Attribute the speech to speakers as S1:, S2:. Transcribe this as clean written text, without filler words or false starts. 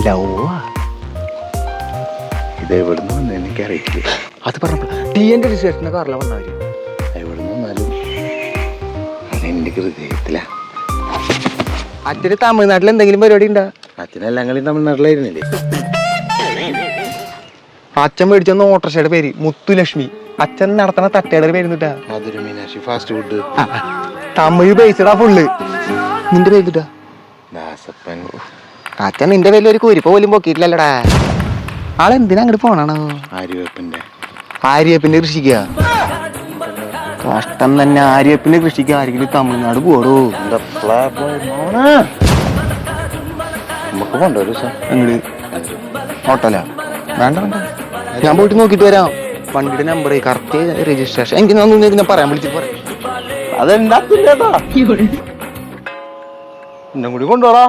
S1: ലവാ
S2: ഇത് എവിടുന്ന് വന്നു എനിക്കറിയില്ലേ.
S1: അത് പറഞ്ഞപ്പോൾ ടി എൻ്റെ രജിസ്ട്രേഷൻ്റെ കാറില വന്നവര്
S2: എവിടുന്ന് വന്നാലും അതെൻ്റെ ഹൃദയത്തിലാ.
S1: അച്ഛന് തമിഴ്നാട്ടിൽ എന്തെങ്കിലും പരിപാടി ഉണ്ടാ?
S2: അച്ഛനെല്ലാം കളി തമിഴ്നാട്ടിലായിരുന്നില്ലേ?
S1: അച്ഛൻ മേടിച്ചെന്ന ഓട്ടോറിക്ഷയുടെ പേര് മുത്തുലക്ഷ്മി. അച്ഛൻ നടത്തണ തട്ടയുടെ പേര് എന്നിട്ടാ
S2: മധുര മീനാക്ഷി ഫാസ്റ്റ് ഫുഡ്.
S1: തമിഴ് ബേസിടാ ഫുള്ള്. നിന്റെ പേരിട്ടാ
S2: ദാസപ്പൻ.
S1: അച്ഛൻ നിന്റെ പേരിൽ ഒരു കുരിപ്പ പോലും പൊക്കിയിട്ടില്ലല്ലടാ. ആളെന്തിനാ അങ്ങോട്ട് പോണാണോ?
S2: ആര്യവേപ്പിന്റെ.
S1: ആര്യവേപ്പിന്റെ കൃഷിക്ക കഷ്ടം തന്നെ. ആര്യവേപ്പിന്റെ കൃഷിക്ക് ആരെങ്കിലും തമിഴ്നാട് പോടോ.
S2: നമുക്ക് കൊണ്ടുവരും സാർ.
S1: എങ്ങട് ഓട്ടോല? വേണ്ട വേണ്ട, ഞാൻ പോയിട്ട് നോക്കിട്ട് വരാം. വണ്ടിയുടെ നമ്പർ കറക്റ്റ് രജിസ്ട്രേഷൻ എനിക്ക് ഞാൻ പറയാൻ വിളിച്ചിട്ട് പറയാം.
S2: അതെന്താ എന്നെ കൂടി കൊണ്ടുപോടാ.